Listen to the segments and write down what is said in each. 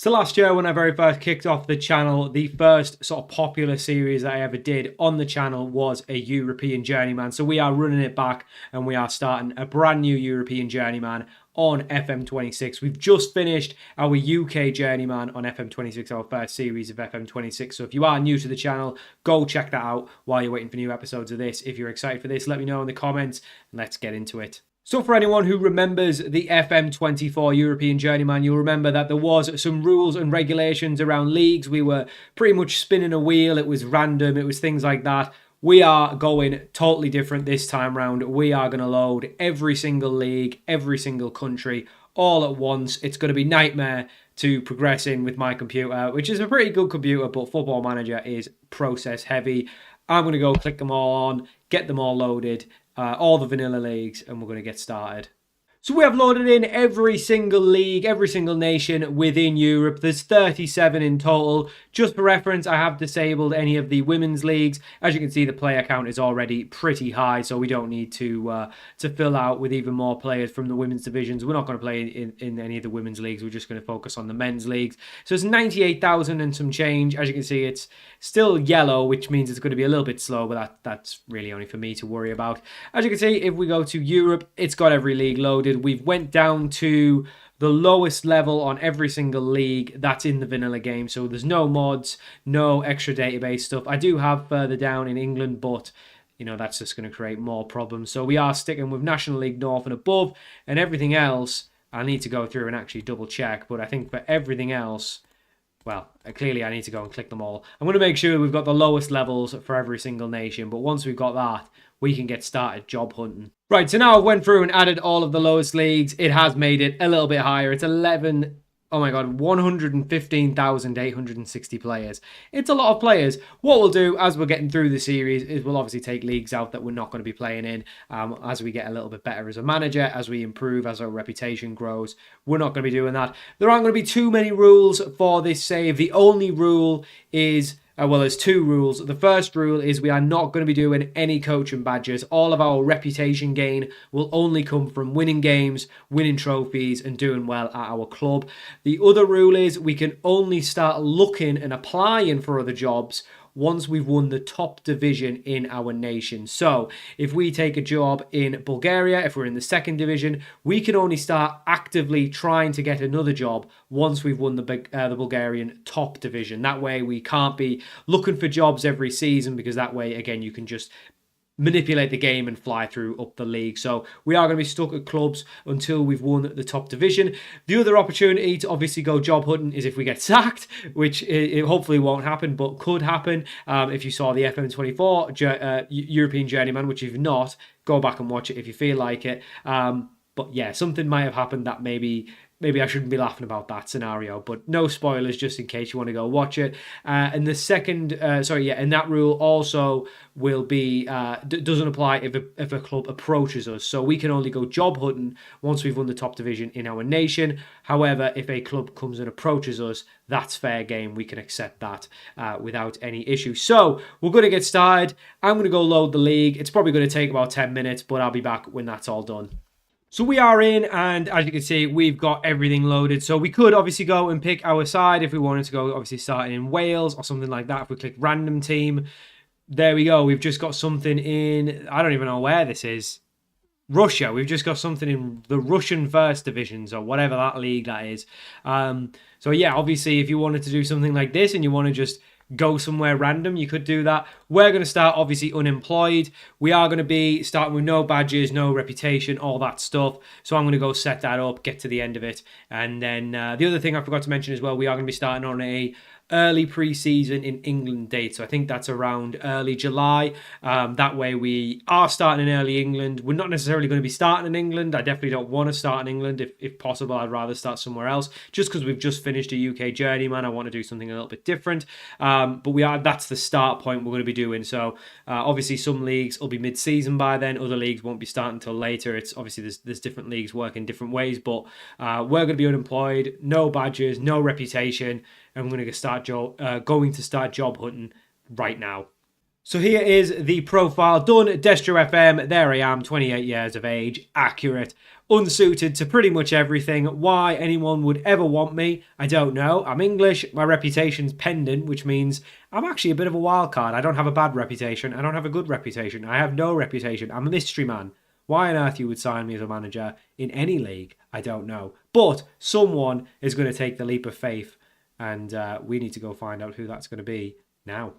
So last year, when I very first kicked off the channel, the first sort of popular series that I ever did on the channel was a European Journeyman. So we are running it back and we are starting a brand new European Journeyman on FM26. We've just finished our UK Journeyman on FM26, our first series of FM26. So if you are new to the channel, go check that out while you're waiting for new episodes of this. If you're excited for this, let me know in the comments. Let's get into it. So for anyone who remembers the FM24 European Journeyman, you'll remember that there was some rules and regulations around leagues. We were pretty much spinning a wheel. It was random. It was things like that. We are going totally different this time round. We are going to load every single league, every single country, all at once. It's going to be nightmare to progress in with my computer, which is a pretty good computer, but Football Manager is process heavy. I'm going to go click them all on, get them all loaded, all the vanilla leagues, and we're going to get started. So we have loaded in every single league, every single nation within Europe. There's 37 in total. Just for reference, I have disabled any of the women's leagues. As you can see, the player count is already pretty high, so we don't need to fill out with even more players from the women's divisions. We're not going to play in any of the women's leagues. We're just going to focus on the men's leagues. So it's 98,000 and some change. As you can see, it's still yellow, which means it's going to be a little bit slow, but that's really only for me to worry about. As you can see, if we go to Europe, it's got every league loaded. We've went down to the lowest level on every single league that's in the vanilla game. So there's no mods, no extra database stuff. I do have further down in England, but you know, that's just going to create more problems. So we are sticking with National League North and above, and everything else I need to go through and actually double check. But I think for everything else, well, clearly I need to go and click them all. I'm going to make sure we've got the lowest levels for every single nation. But once we've got that, we can get started job hunting. Right, so now I went through and added all of the lowest leagues. It has made it a little bit higher. It's 115,860 players. It's a lot of players. What we'll do as we're getting through the series is we'll obviously take leagues out that we're not going to be playing in as we get a little bit better as a manager, as we improve, as our reputation grows. We're not going to be doing that. There aren't going to be too many rules for this save. The only rule is there's two rules. The first rule is we are not going to be doing any coaching badges. All of our reputation gain will only come from winning games, winning trophies, and doing well at our club. The other rule is we can only start looking and applying for other jobs once we've won the top division in our nation. So if we take a job in Bulgaria, if we're in the second division, we can only start actively trying to get another job once we've won the Bulgarian top division. That way we can't be looking for jobs every season, because that way, again, you can just manipulate the game and fly through up the league. So we are going to be stuck at clubs until we've won the top division. The other opportunity to obviously go job hunting is if we get sacked, which it hopefully won't happen, but could happen. If you saw the FM24 European Journeyman, which if not, go back and watch it if you feel like it. But yeah, something might have happened that maybe I shouldn't be laughing about that scenario, but no spoilers just in case you want to go watch it. And the second, and that rule also will be, doesn't apply if a club approaches us. So we can only go job hunting once we've won the top division in our nation. However, if a club comes and approaches us, that's fair game. We can accept that without any issue. So we're going to get started. I'm going to go load the league. It's probably going to take about 10 minutes, but I'll be back when that's all done. So we are in, and as you can see, we've got everything loaded. So we could obviously go and pick our side if we wanted to go, obviously starting in Wales or something like that. If we click random team, there we go. We've just got something in, I don't even know where this is. Russia. We've just got something in the Russian first divisions or whatever that league that is. So yeah, obviously if you wanted to do something like this and you want to just go somewhere random, you could do that. We're going to start obviously unemployed. We are going to be starting with no badges, no reputation, all that stuff. So I'm going to go set that up, get to the end of it. And then the other thing I forgot to mention as well, we are going to be starting on a early pre-season in England date. So I think that's around early July. That way we are starting in early England. We're not necessarily going to be starting in England. I definitely don't want to start in England. If possible, I'd rather start somewhere else. Just because we've just finished a UK Journeyman, I want to do something a little bit different. But that's the start point we're going to be doing. So obviously some leagues will be mid-season by then. Other leagues won't be starting until later. It's obviously there's different leagues work in different ways. But we're going to be unemployed, no badges, no reputation. I'm going to start job hunting right now. So here is the profile done at Destro FM. There I am, 28 years of age, accurate, unsuited to pretty much everything. Why anyone would ever want me, I don't know. I'm English, my reputation's pendant, which means I'm actually a bit of a wild card. I don't have a bad reputation, I don't have a good reputation, I have no reputation. I'm a mystery man. Why on earth you would sign me as a manager in any league, I don't know. But someone is going to take the leap of faith, and we need to go find out who that's going to be now.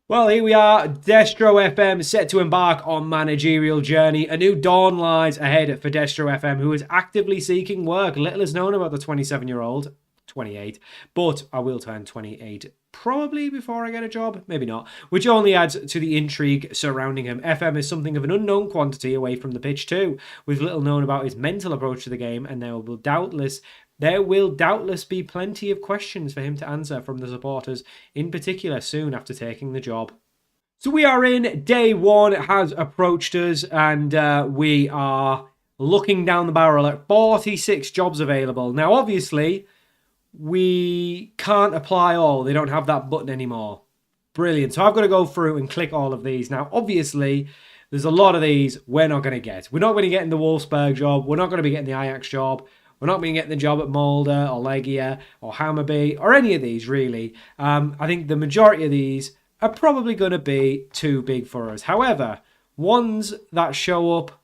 Well, here we are, Destro FM set to embark on managerial journey. A new dawn lies ahead for Destro FM, who is actively seeking work. Little is known about the 27-year-old, 28, but I will turn 28 probably before I get a job, maybe not, which only adds to the intrigue surrounding him. FM is something of an unknown quantity away from the pitch too, with little known about his mental approach to the game, and there will doubtless be plenty of questions for him to answer from the supporters, in particular soon after taking the job. So we are in day one, it has approached us, and we are looking down the barrel at 46 jobs available. Now, obviously, we can't apply all. They don't have that button anymore. Brilliant. So I've got to go through and click all of these. Now, obviously, there's a lot of these we're not going to get. We're not going to get in the Wolfsburg job. We're not going to be getting the Ajax job. We're not going to get the job at Molde or Legia or Hammarby or any of these, really. I think the majority of these are probably going to be too big for us. However, ones that show up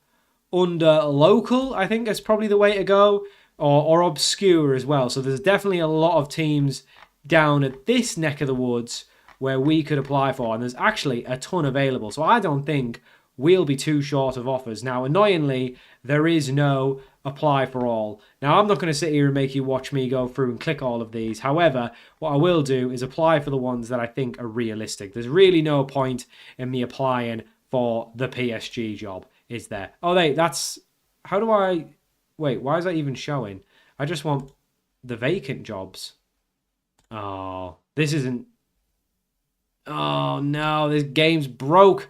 under local, I think is probably the way to go, or obscure as well. So there's definitely a lot of teams down at this neck of the woods where we could apply for, and there's actually a ton available. So I don't think we'll be too short of offers. Now, annoyingly, there is no apply for all. Now, I'm not going to sit here and make you watch me go through and click all of these. However, what I will do is apply for the ones that I think are realistic. There's really no point in me applying for the PSG job, is there? Oh, that's... How do I... Wait, why is that even showing? I just want the vacant jobs. Oh, this isn't... Oh, no, this game's broke.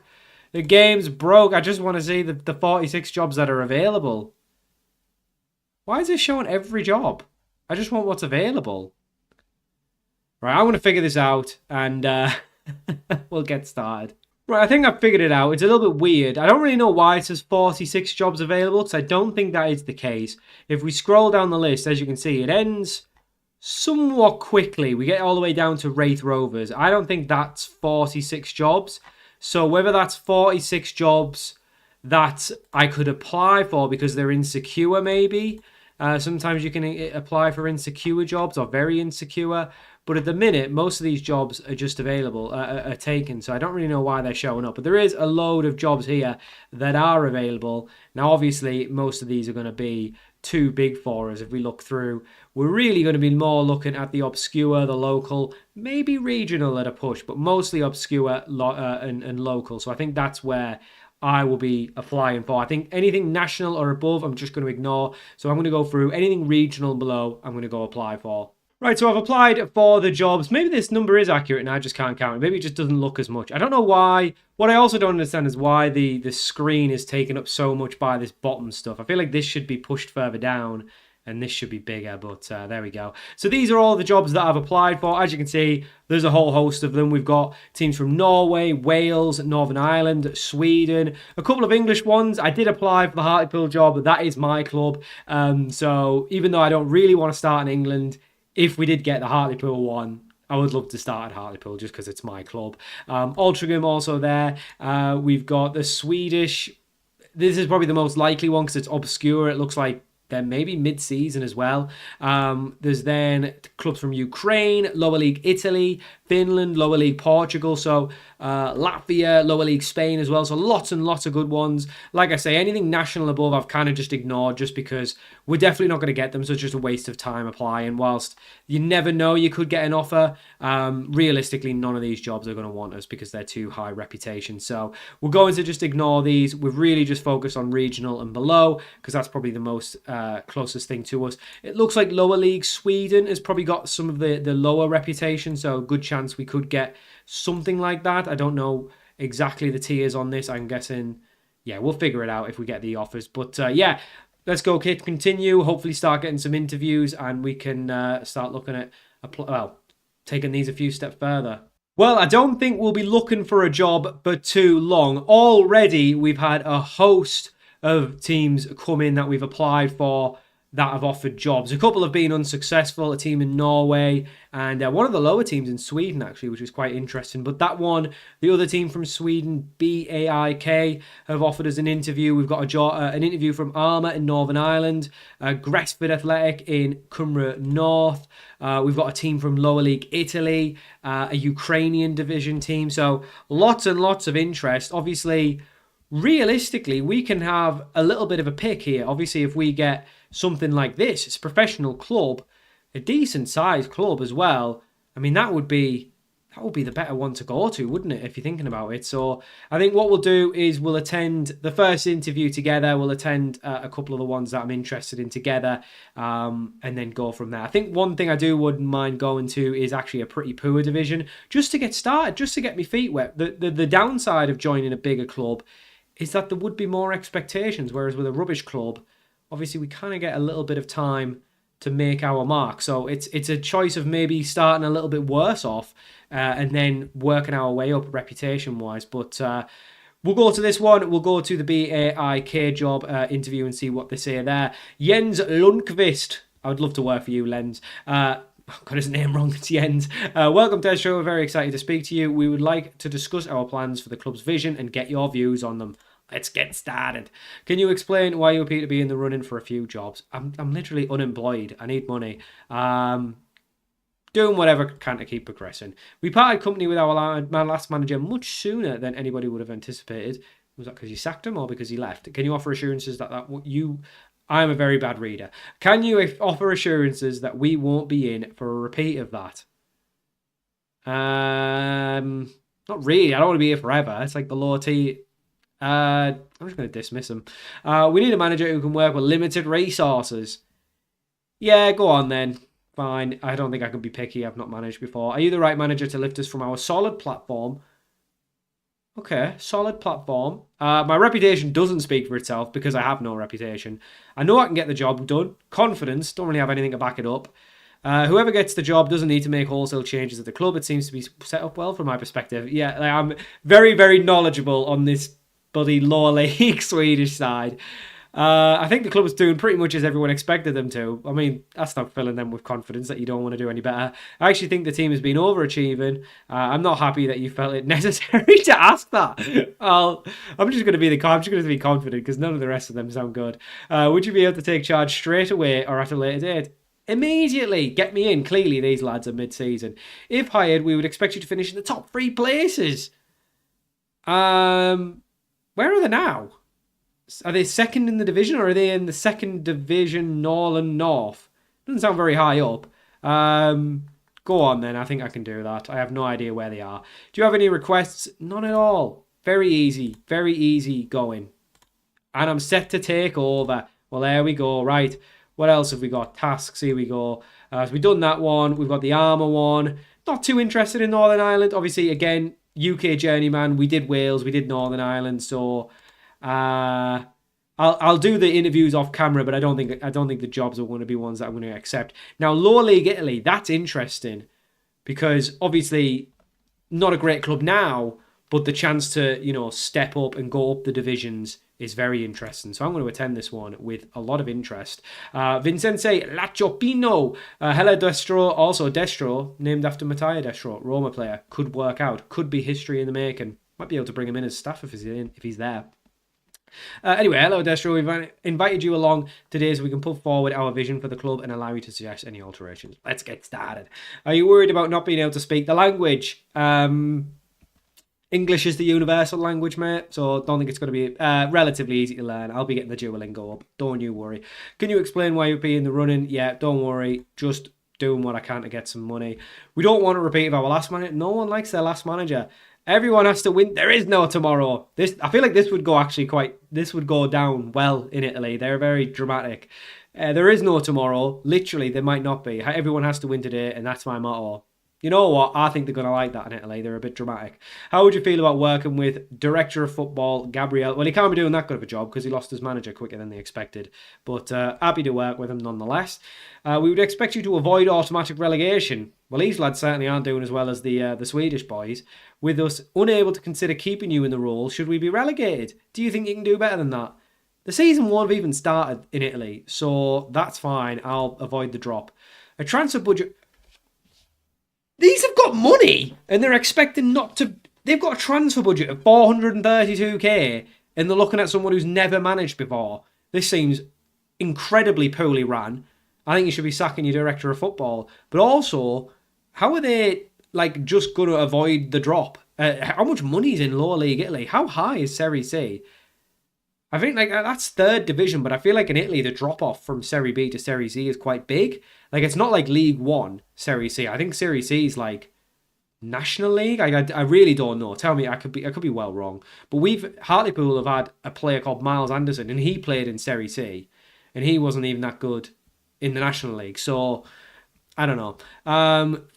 The game's broke. I just want to see the 46 jobs that are available. Why is it showing every job? I just want what's available. Right, I'm going to figure this out, and we'll get started. Right, I think I've figured it out. It's a little bit weird. I don't really know why it says 46 jobs available, because I don't think that is the case. If we scroll down the list, as you can see, it ends somewhat quickly. We get all the way down to Wraith Rovers. I don't think that's 46 jobs. So whether that's 46 jobs that I could apply for because they're insecure, maybe. Sometimes you can apply for insecure jobs or very insecure. But at the minute, most of these jobs are just available, are taken. So I don't really know why they're showing up. But there is a load of jobs here that are available. Now, obviously, most of these are going to be too big for us if we look through. We're really going to be more looking at the obscure, the local, maybe regional at a push, but mostly obscure and local. So I think that's where I will be applying for. I think anything national or above, I'm just going to ignore. So I'm going to go through anything regional below, I'm going to go apply for. Right, so I've applied for the jobs. Maybe this number is accurate and I just can't count it. Maybe it just doesn't look as much. I don't know why. What I also don't understand is why the screen is taken up so much by this bottom stuff. I feel like this should be pushed further down and this should be bigger, but there we go. So these are all the jobs that I've applied for. As you can see, there's a whole host of them. We've got teams from Norway, Wales, Northern Ireland, Sweden, a couple of English ones. I did apply for the Hartlepool job. That is my club. So even though I don't really want to start in England, if we did get the Hartlepool one, I would love to start at Hartlepool just because it's my club. Altrincham also there. We've got the Swedish. This is probably the most likely one because it's obscure. It looks like they're maybe mid-season as well. There's then clubs from Ukraine, lower league Italy, Finland, lower league Portugal. So Latvia, lower league Spain as well. So lots and lots of good ones. Like I say, anything national above I've kind of just ignored just because we're definitely not going to get them. So it's just a waste of time applying. Whilst you never know, you could get an offer. Realistically, none of these jobs are going to want us because they're too high reputation. So we're going to just ignore these. We've really just focused on regional and below because that's probably the most closest thing to us. It looks like lower league Sweden has probably got some of the lower reputation. So good chance we could get something like that. I don't know exactly the tiers on this. I'm guessing, yeah, we'll figure it out if we get the offers. But yeah, let's go continue. Hopefully start getting some interviews and we can start looking at, taking these a few steps further. Well, I don't think we'll be looking for a job for too long. Already, we've had a host of teams come in that we've applied for that have offered jobs. A couple have been unsuccessful, a team in Norway and one of the lower teams in Sweden, actually, which is quite interesting. But that one, the other team from Sweden, BAIK, have offered us an interview. We've got an interview from Arma in Northern Ireland, Gresford Athletic in Cymru North. We've got a team from Lower League Italy, a Ukrainian division team. So lots and lots of interest. Obviously, realistically, we can have a little bit of a pick here. Obviously, if we get something like this, it's a professional club, a decent sized club as well. I mean, that would be the better one to go to, wouldn't it, if you're thinking about it? So I think what we'll do is we'll attend the first interview together. We'll attend a couple of the ones that I'm interested in together, and then go from there. I think one thing I wouldn't mind going to is actually a pretty poor division, just to get started, just to get my feet wet. The downside of joining a bigger club is that there would be more expectations, whereas with a rubbish club, obviously we kind of get a little bit of time to make our mark. So it's a choice of maybe starting a little bit worse off and then working our way up reputation-wise. But we'll go to this one. We'll go to the BAIK job interview and see what they say there. Jens Lundqvist. I would love to work for you, Lens. I've got his name wrong. It's Jens. Welcome to the show. We're very excited to speak to you. We would like to discuss our plans for the club's vision and get your views on them. Let's get started. Can you explain why you appear to be in the running for a few jobs? I'm literally unemployed. I need money. Doing whatever I can to keep progressing. We parted company with our last manager much sooner than anybody would have anticipated. Was that because you sacked him or because he left? Can you offer assurances that I'm a very bad reader. Can you offer assurances that we won't be in for a repeat of that? Not really. I don't want to be here forever. It's like the low T. I'm just going to dismiss him. We need a manager who can work with limited resources. Yeah, go on then. Fine. I don't think I can be picky. I've not managed before. Are you the right manager to lift us from our solid platform? Okay, solid platform. My reputation doesn't speak for itself because I have no reputation. I know I can get the job done. Confidence, don't really have anything to back it up. Whoever gets the job doesn't need to make wholesale changes at the club. It seems to be set up well from my perspective. Yeah, I'm very, very knowledgeable on this bloody lower league Swedish side. I think the club's doing pretty much as everyone expected them to. I mean, that's not filling them with confidence that you don't want to do any better. I actually think the team has been overachieving. I'm not happy that you felt it necessary to ask that. I'm just going to be confident because none of the rest of them sound good. Would you be able to take charge straight away or at a later date? Immediately, get me in. Clearly, these lads are mid-season. If hired, we would expect you to finish in the top 3 places. Where are they now? Are they second in the division or are they in the second division Northern North? Doesn't sound very high up. Go on then. I think I can do that. I have no idea where they are. Do you have any requests? None at all. Very easy going. And I'm set to take over. Well, there we go. Right. What else have we got? Tasks. Here we go. So we've done that one. We've got the Armour one. Not too interested in Northern Ireland. Obviously, again, UK Journeyman. We did Wales. We did Northern Ireland. So I'll do the interviews off camera, but I don't think the jobs are going to be ones that I'm going to accept. Now, Lower League Italy, that's interesting because obviously not a great club now, but the chance to step up and go up the divisions is very interesting. So I'm going to attend this one with a lot of interest. Vincenze Lacciopino, hello Destro, also Destro, named after Mattia Destro, Roma player, could work out, could be history in the making. Might be able to bring him in as staff if he's there. Anyway, hello Destro, we've invited you along today so we can put forward our vision for the club and allow you to suggest any alterations. Let's get started. Are you worried about not being able to speak the language? English is the universal language, mate, so don't think it's going to be relatively easy to learn. I'll be getting the Duolingo up, don't you worry. Can you explain why you'd be in the running? Yeah, don't worry, just doing what I can to get some money. We don't want to repeat of our last manager. No one likes their last manager. Everyone has to win. There is no tomorrow. I feel like this would go down well in Italy. They're very dramatic. There is no tomorrow. Literally, there might not be. Everyone has to win today, and that's my motto. You know what? I think they're going to like that in Italy. They're a bit dramatic. How would you feel about working with Director of Football, Gabriel? Well, he can't be doing that good of a job because he lost his manager quicker than they expected. But happy to work with him nonetheless. We would expect you to avoid automatic relegation. Well, these lads certainly aren't doing as well as the Swedish boys. With us unable to consider keeping you in the role, should we be relegated? Do you think you can do better than that? The season won't have even started in Italy, so that's fine. I'll avoid the drop. A transfer budget... These have got money, and they're expecting not to... They've got a transfer budget of 432k, and they're looking at someone who's never managed before. This seems incredibly poorly ran. I think you should be sacking your director of football. But also, how are they just going to avoid the drop? How much money is in lower league Italy? How high is Serie C? I think that's third division, but I feel like in Italy the drop off from Serie B to Serie C is quite big. It's not like League One Serie C. I think Serie C is like National League. I really don't know. Tell me, I could be well wrong. But Hartlepool have had a player called Miles Anderson, and he played in Serie C, and he wasn't even that good in the National League. So I don't know.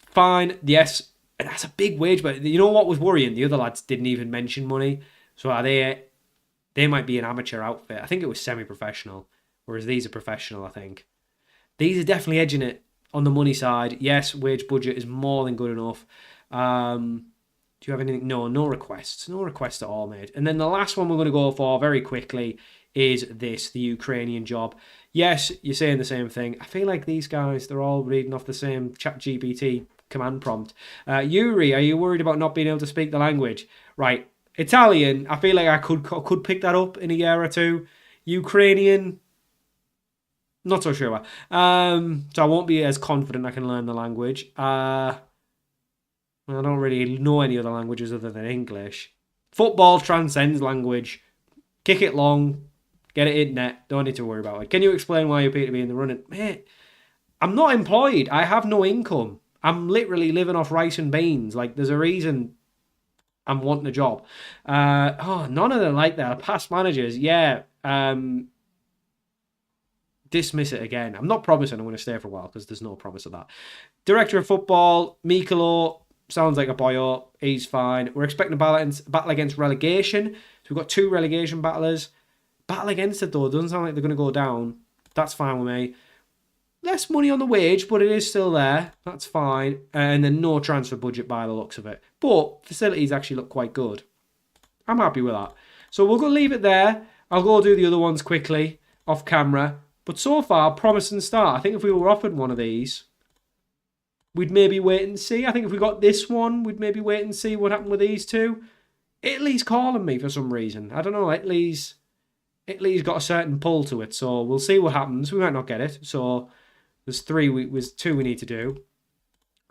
Fine, yes, and that's a big wage, but you know what was worrying? The other lads didn't even mention money. So are they? They might be an amateur outfit. I think it was semi-professional, whereas these are professional, I think. These are definitely edging it on the money side. Yes, wage budget is more than good enough. Do you have anything? No requests. No requests at all, mate. And then the last one we're going to go for very quickly is the Ukrainian job. Yes, you're saying the same thing. I feel like these guys, they're all reading off the same ChatGPT command prompt. Yuri, are you worried about not being able to speak the language? Right. Italian, I feel like I could pick that up in a year or two. Ukrainian, not so sure. So I won't be as confident I can learn the language. I don't really know any other languages other than English. Football transcends language. Kick it long, get it in net. Don't need to worry about it. Can you explain why you appear to be in the running? Mate, I'm not employed. I have no income. I'm literally living off rice and beans. There's a reason I'm wanting a job. None of them like that. Past managers, yeah. Dismiss it again. I'm not promising I'm going to stay for a while because there's no promise of that. Director of football, Mikolo, sounds like a boyo. He's fine. We're expecting a battle against relegation. So we've got 2 relegation battlers. Battle against it though. Doesn't sound like they're going to go down. That's fine with me. Less money on the wage, but it is still there. That's fine. And then no transfer budget by the looks of it. But facilities actually look quite good. I'm happy with that. So we'll go leave it there. I'll go do the other ones quickly off camera. But so far, promising start. I think if we were offered one of these, we'd maybe wait and see. I think if we got this one, we'd maybe wait and see what happened with these two. Italy's calling me for some reason. I don't know. Italy's got a certain pull to it. So we'll see what happens. We might not get it. So... There's 2 we need to do.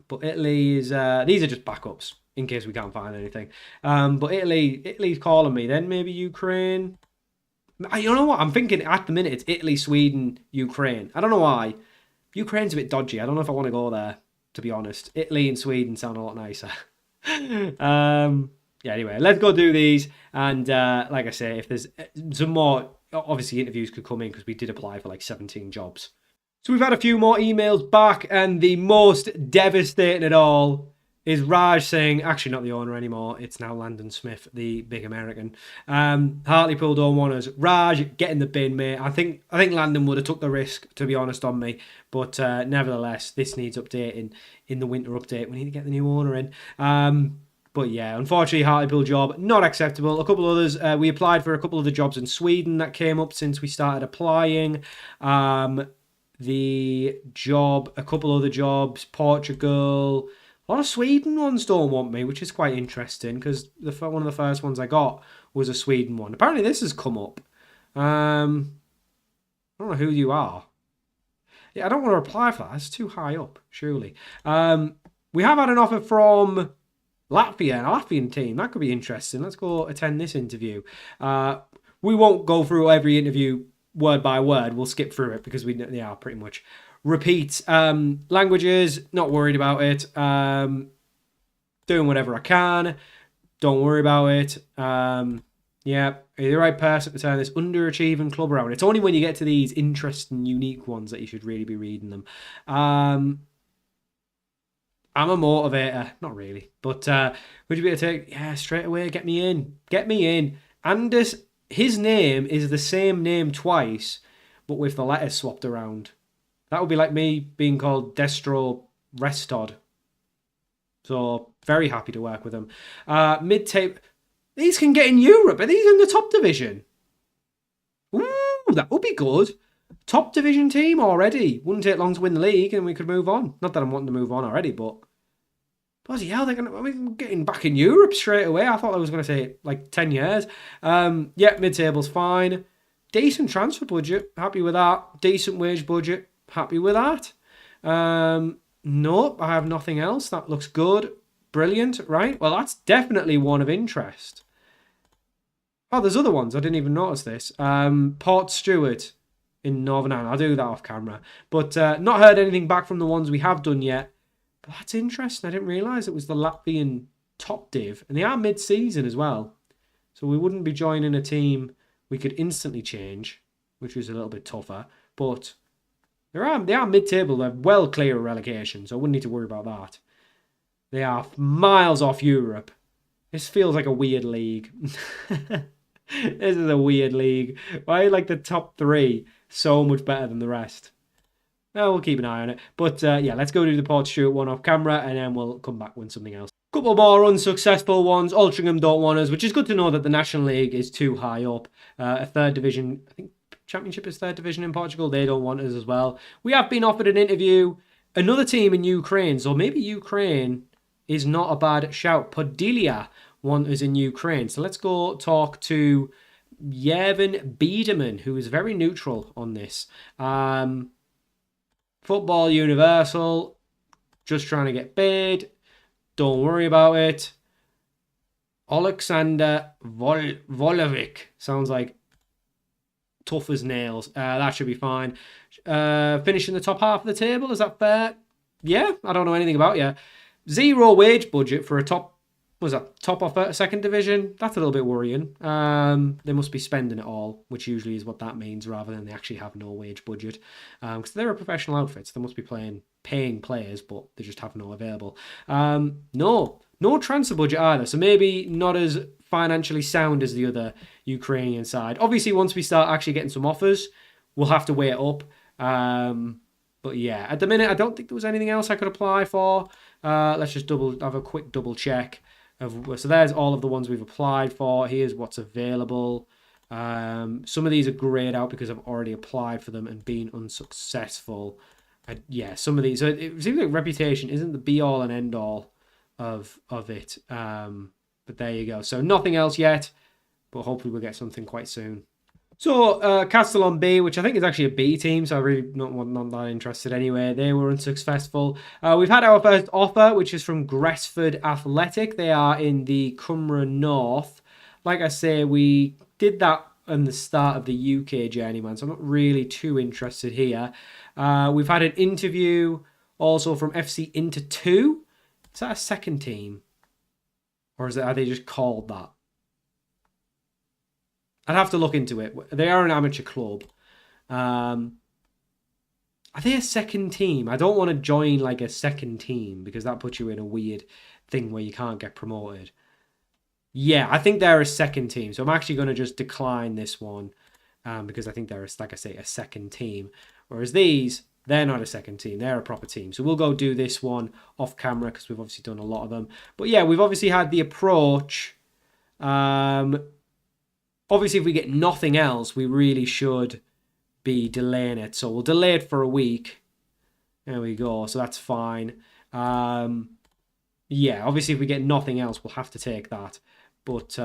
But Italy is... these are just backups, in case we can't find anything. But Italy's calling me. Then maybe Ukraine. You know what? I'm thinking at the minute it's Italy, Sweden, Ukraine. I don't know why. Ukraine's a bit dodgy. I don't know if I want to go there, to be honest. Italy and Sweden sound a lot nicer. Anyway, let's go do these. And like I say, if there's some more... Obviously, interviews could come in because we did apply for 17 jobs. So we've had a few more emails back, and the most devastating at all is Raj saying, actually not the owner anymore, it's now Landon Smith, the big American. Hartlepool don't want us. Raj, get in the bin, mate. I think Landon would have took the risk, to be honest, on me. But nevertheless, this needs updating in the winter update. We need to get the new owner in. But yeah, unfortunately, Hartlepool job, not acceptable. A couple others, we applied for a couple of the jobs in Sweden that came up since we started applying. The job, a couple other jobs, Portugal, a lot of Sweden ones don't want me, which is quite interesting because one of the first ones I got was a Sweden one. Apparently this has come up. I don't know who you are. Yeah, I don't want to apply for that. It's too high up, surely. We have had an offer from Latvia, a Latvian team. That could be interesting. Let's go attend this interview. We won't go through every interview word by word. We'll skip through it because they are pretty much repeats. Languages, not worried about it. Doing whatever I can. Don't worry about it. Yeah, you're the right person to turn this underachieving club around. It's only when you get to these interesting, unique ones that you should really be reading them. I'm a motivator. Not really. But would you be able to take, yeah, straight away, get me in. Get me in. Anders, his name is the same name twice, but with the letters swapped around. That would be like me being called Destro Restod. So very happy to work with him. Mid-table. These can get in Europe. Are these in the top division? Ooh, that would be good. Top division team already. Wouldn't take long to win the league and we could move on. Not that I'm wanting to move on already, but bloody hell, I'm getting back in Europe straight away. I thought I was going to say like 10 years. Yeah, mid-table's fine. Decent transfer budget. Happy with that. Decent wage budget. Happy with that. Nope, I have nothing else. That looks good. Brilliant, right? Well, that's definitely one of interest. Oh, there's other ones. I didn't even notice this. Port Stewart in Northern Ireland. I'll do that off camera. But not heard anything back from the ones we have done yet. But that's interesting. I didn't realise it was the Latvian top div. And they are mid-season as well. So we wouldn't be joining a team we could instantly change, which was a little bit tougher. But they are mid-table. They're well clear of relegation, so I wouldn't need to worry about that. They are miles off Europe. This feels like a weird league. This is a weird league. Why like the top three so much better than the rest? Well, we'll keep an eye on it. But yeah, let's go do the Port Stewart one off camera and then we'll come back with something else. Couple more unsuccessful ones. Altrincham don't want us, which is good to know that the National League is too high up. A third division, I think Championship is third division in Portugal. They don't want us as well. We have been offered an interview. Another team in Ukraine, so maybe Ukraine is not a bad shout. Podillia want us in Ukraine. So let's go talk to Yevhen Biederman, who is very neutral on this. Football Universal, just trying to get paid. Don't worry about it. Alexander Volovic. Sounds like tough as nails. That should be fine. Finish in the top half of the table, is that fair? Yeah, I don't know anything about you. Zero wage budget for a top or second division? That's a little bit worrying. They must be spending it all, which usually is what that means, rather than they actually have no wage budget. Because they're a professional outfit, so they must be paying players, but they just have no available. No transfer budget either, so maybe not as financially sound as the other Ukrainian side. Obviously, once we start actually getting some offers, we'll have to weigh it up. But yeah, at the minute, I don't think there was anything else I could apply for. Let's just have a quick double check. So there's all of the ones we've applied for. Here's what's available. Some of these are grayed out because I've already applied for them and been unsuccessful. Yeah, some of these. So it seems like reputation isn't the be-all and end-all of it. But there you go. So nothing else yet, but hopefully we'll get something quite soon. So Castellon B, which I think is actually a B team, so I really not that interested anyway. They were unsuccessful. We've had our first offer, which is from Gresford Athletic. They are in the Cymru North. Like I say, we did that in the start of the UK Journeyman, so I'm not really too interested here. We've had an interview also from FC Inter 2. Is that a second team? Or are they just called that? I'd have to look into it. They are an amateur club. Are they a second team? I don't want to join like a second team because that puts you in a weird thing where you can't get promoted. Yeah, I think they're a second team. So I'm actually going to just decline this one because I think they're, like I say, a second team. Whereas these, they're not a second team. They're a proper team. So we'll go do this one off camera because we've obviously done a lot of them. But yeah, we've obviously had the approach. Obviously, if we get nothing else, we really should be delaying it. So we'll delay it for a week. There we go. So that's fine. Yeah, obviously, if we get nothing else, we'll have to take that. But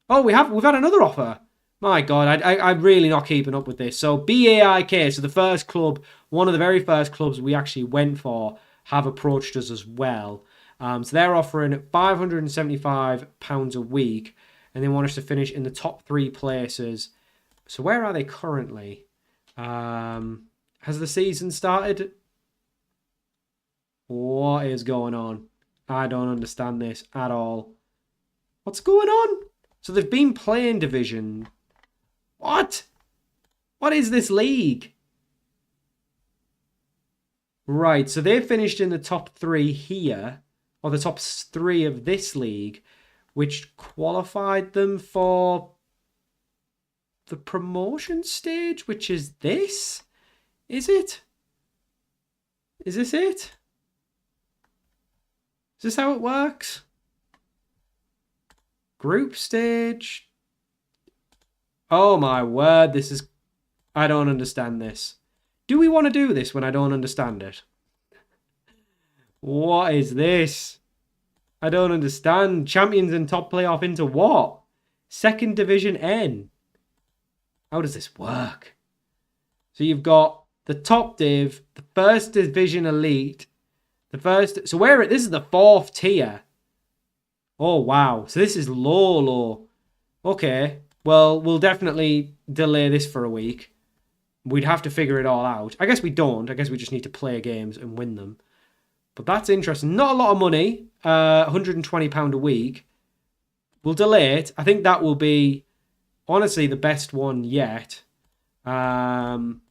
we've had another offer. My God, I'm really not keeping up with this. So BAIK, so the first club, one of the very first clubs we actually went for, have approached us as well. So they're offering £575 a week. And they want us to finish in the top 3 places. So where are they currently? Has the season started? What is going on? I don't understand this at all. What's going on? So they've been playing division. What? What is this league? Right, so they finished in the top 3 here, or the top 3 of this league, which qualified them for the promotion stage, which is this? Is it? Is this it? Is this how it works? Group stage? Oh my word, this is... I don't understand this. Do we want to do this when I don't understand it? What is this? I don't understand. Champions and top playoff into what? Second Division N. How does this work? So you've got the top div, the first division elite, the first... So this is the 4th tier. Oh, wow. So this is low. Okay. Well, we'll definitely delay this for a week. We'd have to figure it all out. I guess we don't. I guess we just need to play games and win them. But that's interesting. Not a lot of money. £120 a week. We'll delay it. I think that will be, honestly, the best one yet. And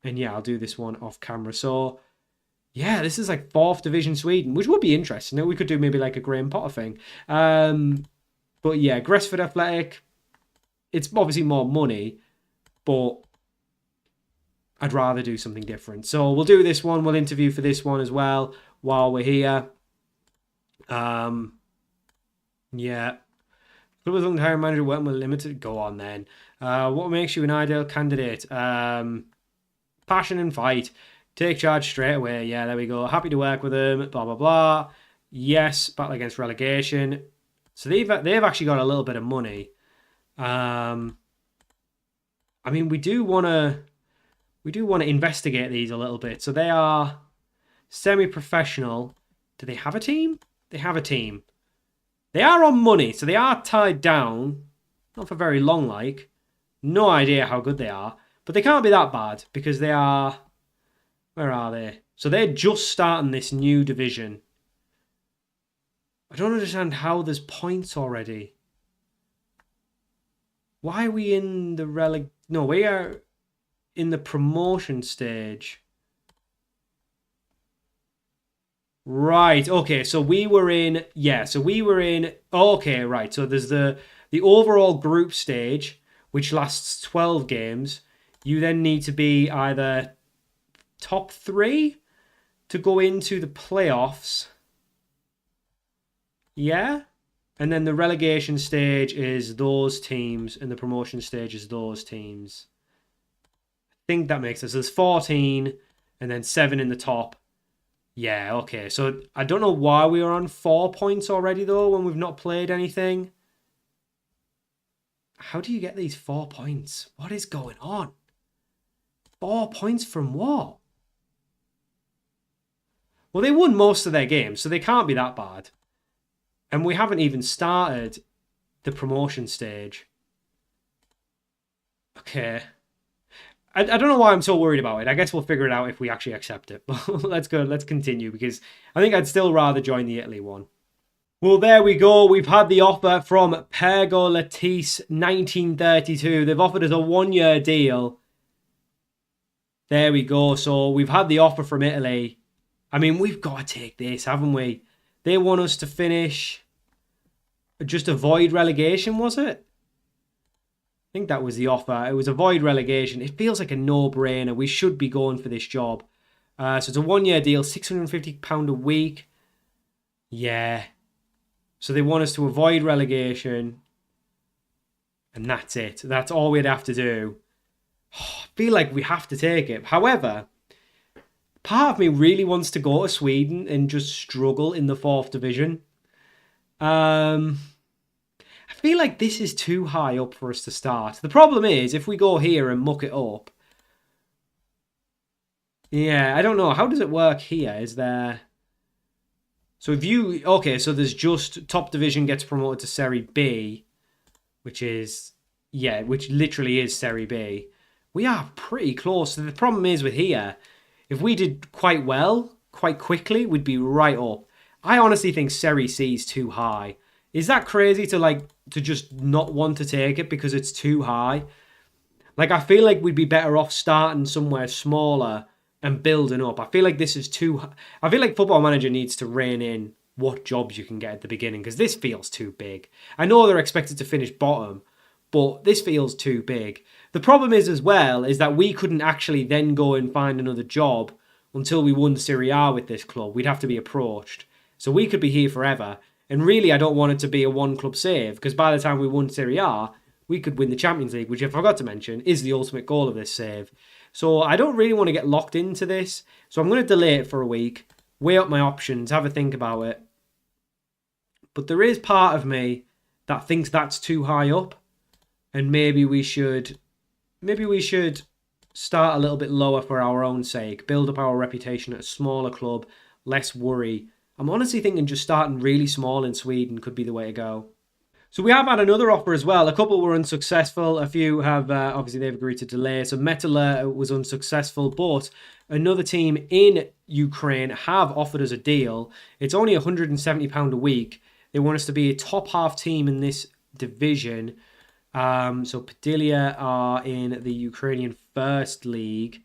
yeah, I'll do this one off camera. So, yeah, this is like 4th Division Sweden, which would be interesting. We could do maybe like a Graham Potter thing. But yeah, Gresford Athletic, it's obviously more money, but I'd rather do something different. So we'll do this one. We'll interview for this one as well while we're here. Yeah. Club as long hiring manager working with limited. Go on then. What makes you an ideal candidate? Passion and fight. Take charge straight away. Yeah, there we go. Happy to work with them. Blah blah blah. Yes, battle against relegation. So they've actually got a little bit of money. I mean, we do want to investigate these a little bit. So they are semi-professional. Do they have a team? They have a team. They are on money, so they are tied down. Not for very long, like. No idea how good they are. But they can't be that bad because they are... Where are they? So they're just starting this new division. I don't understand how there's points already. Why are we in the No, we are in the promotion stage. Right, okay, so we were in... Yeah, so we were in... Okay, right, so there's the overall group stage, which lasts 12 games. You then need to be either top 3 to go into the playoffs. Yeah? And then the relegation stage is those teams, and the promotion stage is those teams. I think that makes sense. So there's 14, and then 7 in the top. Yeah, okay. So I don't know why we are on 4 points already, though, when we've not played anything. How do you get these 4 points? What is going on? 4 points from what? Well, they won most of their games, so they can't be that bad. And we haven't even started the promotion stage. Okay. I don't know why I'm so worried about it. I guess we'll figure it out if we actually accept it. But let's go. Let's continue because I think I'd still rather join the Italy one. Well, there we go. We've had the offer from Bergnäsets 1932. They've offered us a 1-year deal. There we go. So we've had the offer from Italy. I mean, we've got to take this, haven't we? They want us to finish, just avoid relegation, was it? I think that was the offer. It was avoid relegation. It feels like a no-brainer. We should be going for this job. So it's a 1-year deal, £650 a week. Yeah. So they want us to avoid relegation. And that's it. That's all we'd have to do. I feel like we have to take it. However, part of me really wants to go to Sweden and just struggle in the 4th division. I feel like this is too high up for us to start. The problem is, if we go here and muck it up... Yeah, I don't know. How does it work here? Is there... So if you... Okay, so there's just... Top division gets promoted to Serie B, which is... Yeah, which literally is Serie B. We are pretty close. The problem is with here, if we did quite well, quite quickly, we'd be right up. I honestly think Serie C is too high. Is that crazy to just not want to take it because it's too high? Like, I feel like we'd be better off starting somewhere smaller and building up. I feel like this is I feel like Football Manager needs to rein in what jobs you can get at the beginning, because this feels too big. I know they're expected to finish bottom, but this feels too big. The problem is as well is that we couldn't actually then go and find another job until we won Serie A with this club. We'd have to be approached. So we could be here forever. And really, I don't want it to be a one-club save, because by the time we won Serie A, we could win the Champions League, which I forgot to mention is the ultimate goal of this save. So I don't really want to get locked into this. So I'm going to delay it for a week, weigh up my options, have a think about it. But there is part of me that thinks that's too high up, and maybe we should start a little bit lower for our own sake, build up our reputation at a smaller club, less worry. I'm honestly thinking just starting really small in Sweden could be the way to go. So we have had another offer as well. A couple were unsuccessful. A few have, obviously they've agreed to delay. So Metala was unsuccessful, but another team in Ukraine have offered us a deal. It's only £170 a week. They want us to be a top half team in this division. So Padilia are in the Ukrainian First League,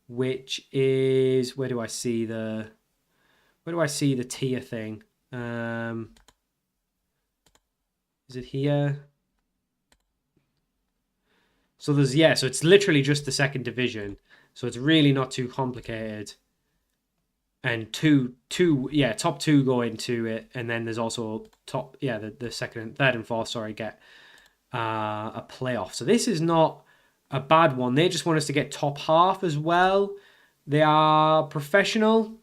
which is, where do I see the tier thing? Is it here? So so it's literally just the second division. So it's really not too complicated. And top two go into it, and then there's also the second, third, and fourth. Get a playoff. So this is not a bad one. They just want us to get top half as well. They are professional,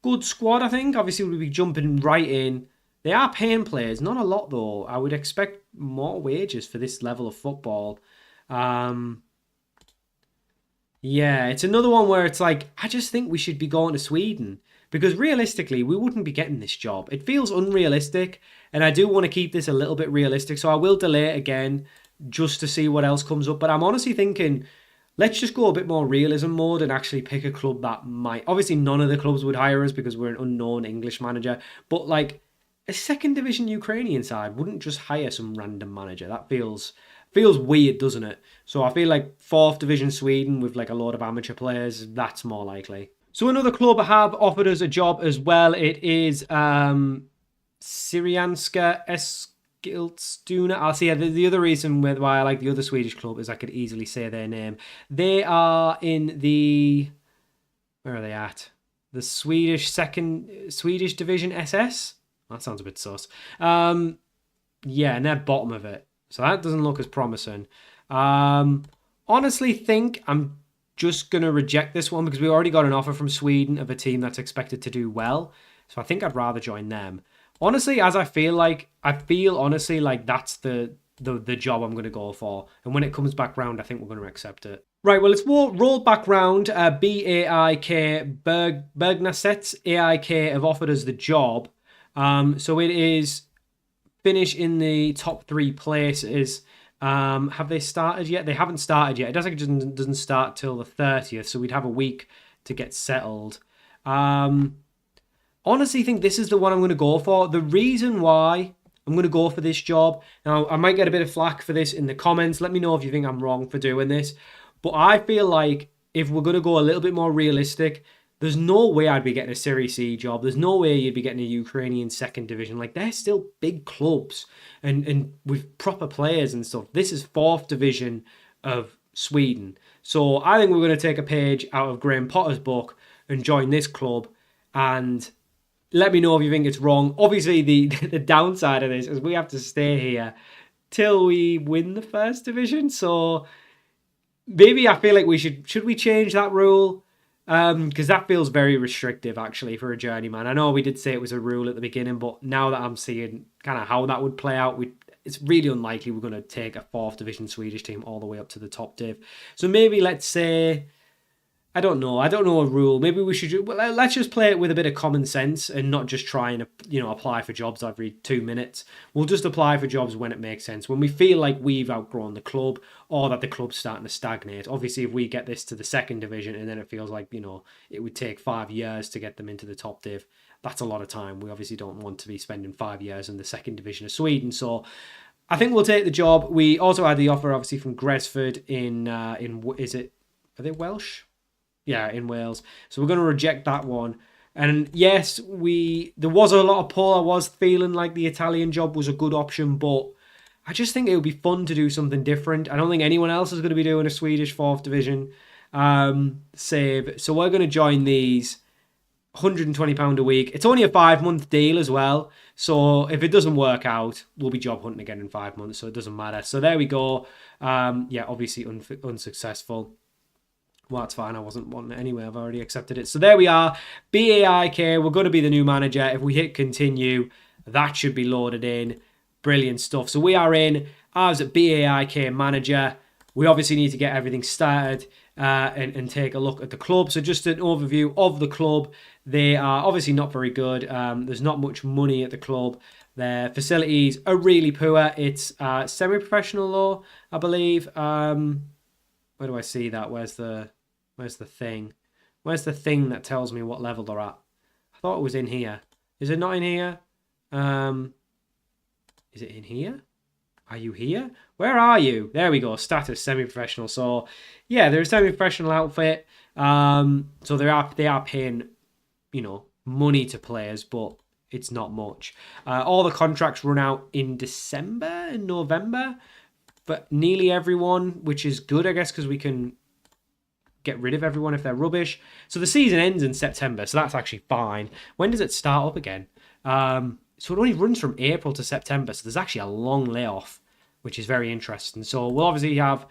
good squad. I think obviously we'll be jumping right in. They are paying players, not a lot though. I would expect more wages for this level of football. Yeah, it's another one where it's like, I just think we should be going to Sweden, because realistically, we wouldn't be getting this job. It feels unrealistic, and I do want to keep this a little bit realistic, so I will delay it again just to see what else comes up. But I'm honestly thinking, let's just go a bit more realism mode and actually pick a club that might... Obviously, none of the clubs would hire us because we're an unknown English manager, but like a second division Ukrainian side wouldn't just hire some random manager. That feels weird, doesn't it? So I feel like fourth division Sweden with like a load of amateur players, that's more likely. So another club have offered us a job as well. It is Syrianska Eskilstuna. I'll see. The other reason why I like the other Swedish club is I could easily say their name. They are in the... Where are they at? The Swedish division SS? That sounds a bit sus. And they're bottom of it. So that doesn't look as promising. Honestly think I'm just going to reject this one because we already got an offer from Sweden of a team that's expected to do well. So I think I'd rather join them. Honestly, as I feel honestly like that's the job I'm going to go for. And when it comes back round, I think we're going to accept it. Right, well, let's roll back round. BAIK, Bergnäsets AIK have offered us the job. So it is finish in the top 3 places. Have they started yet? They haven't started yet. It doesn't start till the 30th, so we'd have a week to get settled. Honestly think this is the one I'm going to go for. The reason why I'm going to go for this job, now I might get a bit of flack for this in the comments. Let me know if you think I'm wrong for doing this. But I feel like if we're going to go a little bit more realistic, there's no way I'd be getting a Serie C job. There's no way you'd be getting a Ukrainian second division. Like, they're still big clubs and with proper players and stuff. This is 4th division of Sweden. So I think we're going to take a page out of Graham Potter's book and join this club. And let me know if you think it's wrong. Obviously, the downside of this is we have to stay here till we win the 1st division. So maybe I feel like we should we change that rule? Because that feels very restrictive actually for a journeyman. I know we did say it was a rule at the beginning, but now that I'm seeing kind of how that would play out, it's really unlikely we're going to take a 4th division Swedish team all the way up to the top div. So maybe let's say, I don't know a rule. Maybe we should, let's just play it with a bit of common sense and not just try and, apply for jobs every 2 minutes. We'll just apply for jobs when it makes sense, when we feel like we've outgrown the club or that the club's starting to stagnate. Obviously, if we get this to the 2nd division and then it feels like, it would take 5 years to get them into the top div, that's a lot of time. We obviously don't want to be spending 5 years in the 2nd division of Sweden. So I think we'll take the job. We also had the offer, obviously, from Gresford in are they Welsh? Yeah, in Wales. So we're going to reject that one. And yes, there was a lot of pull. I was feeling like the Italian job was a good option, but I just think it would be fun to do something different. I don't think anyone else is going to be doing a Swedish fourth division save. So we're going to join these. £120 a week. It's only a 5-month deal as well. So if it doesn't work out, we'll be job hunting again in 5 months. So it doesn't matter. So there we go. Yeah, obviously unsuccessful. Well, that's fine. I wasn't wanting it anyway. I've already accepted it. So there we are. BAIK. We're going to be the new manager. If we hit continue, that should be loaded in. Brilliant stuff. So we are in as a BAIK manager. We obviously need to get everything started and take a look at the club. So just an overview of the club. They are obviously not very good. There's not much money at the club. Their facilities are really poor. It's semi-professional though, I believe. Where do I see that? Where's the thing? Where's the thing that tells me what level they're at? I thought it was in here. Is it not in here? Is it in here? Are you here? Where are you? There we go. Status semi-professional. So yeah, they're a semi-professional outfit. So they are paying, money to players, but it's not much. All the contracts run out in December and November, but nearly everyone, which is good, I guess, because we can get rid of everyone if they're rubbish. So the season ends in September, so that's actually fine. When does it start up again? So it only runs from April to September, so there's actually a long layoff, which is very interesting. So we'll obviously have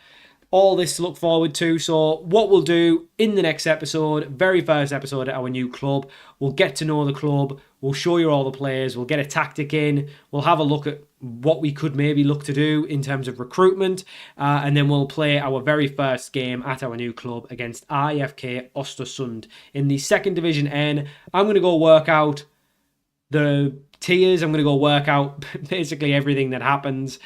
all this to look forward to. So what we'll do in the next episode, very first episode at our new club, we'll get to know the club, we'll show you all the players, we'll get a tactic in, we'll have a look at what we could maybe look to do in terms of recruitment, and then we'll play our very first game at our new club against IFK Östersund in the second division N. I'm going to go work out the tiers. I'm going to go work out basically everything that happens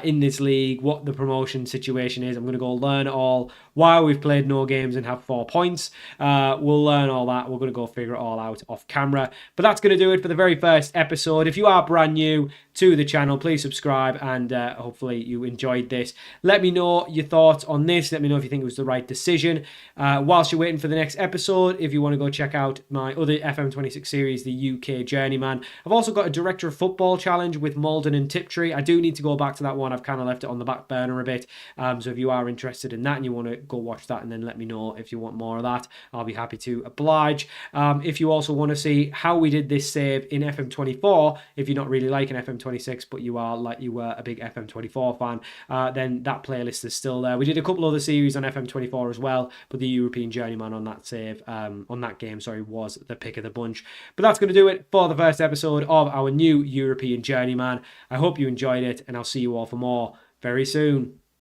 in this league, what the promotion situation is. I'm going to go learn it all while we've played no games and have 4 points. We'll learn all that. We're going to go figure it all out off camera. But that's going to do it for the very first episode. If you are brand new to the channel, please subscribe, and hopefully you enjoyed this. Let me know your thoughts on this. Let me know if you think it was the right decision. Whilst you're waiting for the next episode, if you want to go check out my other FM26 series, the UK Journeyman. I've also got a Director of Football challenge with Malden and Tiptree. I do need to go back to that one. I've kind of left it on the back burner a bit. So if you are interested in that and you want to go watch that, and then let me know if you want more of that, I'll be happy to oblige. If you also want to see how we did this save in FM24, if you're not really liking FM26 but you were a big FM24 fan, then that playlist is still there. We did a couple other series on FM24 as well, but the European Journeyman on that game was the pick of the bunch. But that's going to do it for the first episode of our new European Journeyman. I hope you enjoyed it, and I'll see you all for more very soon.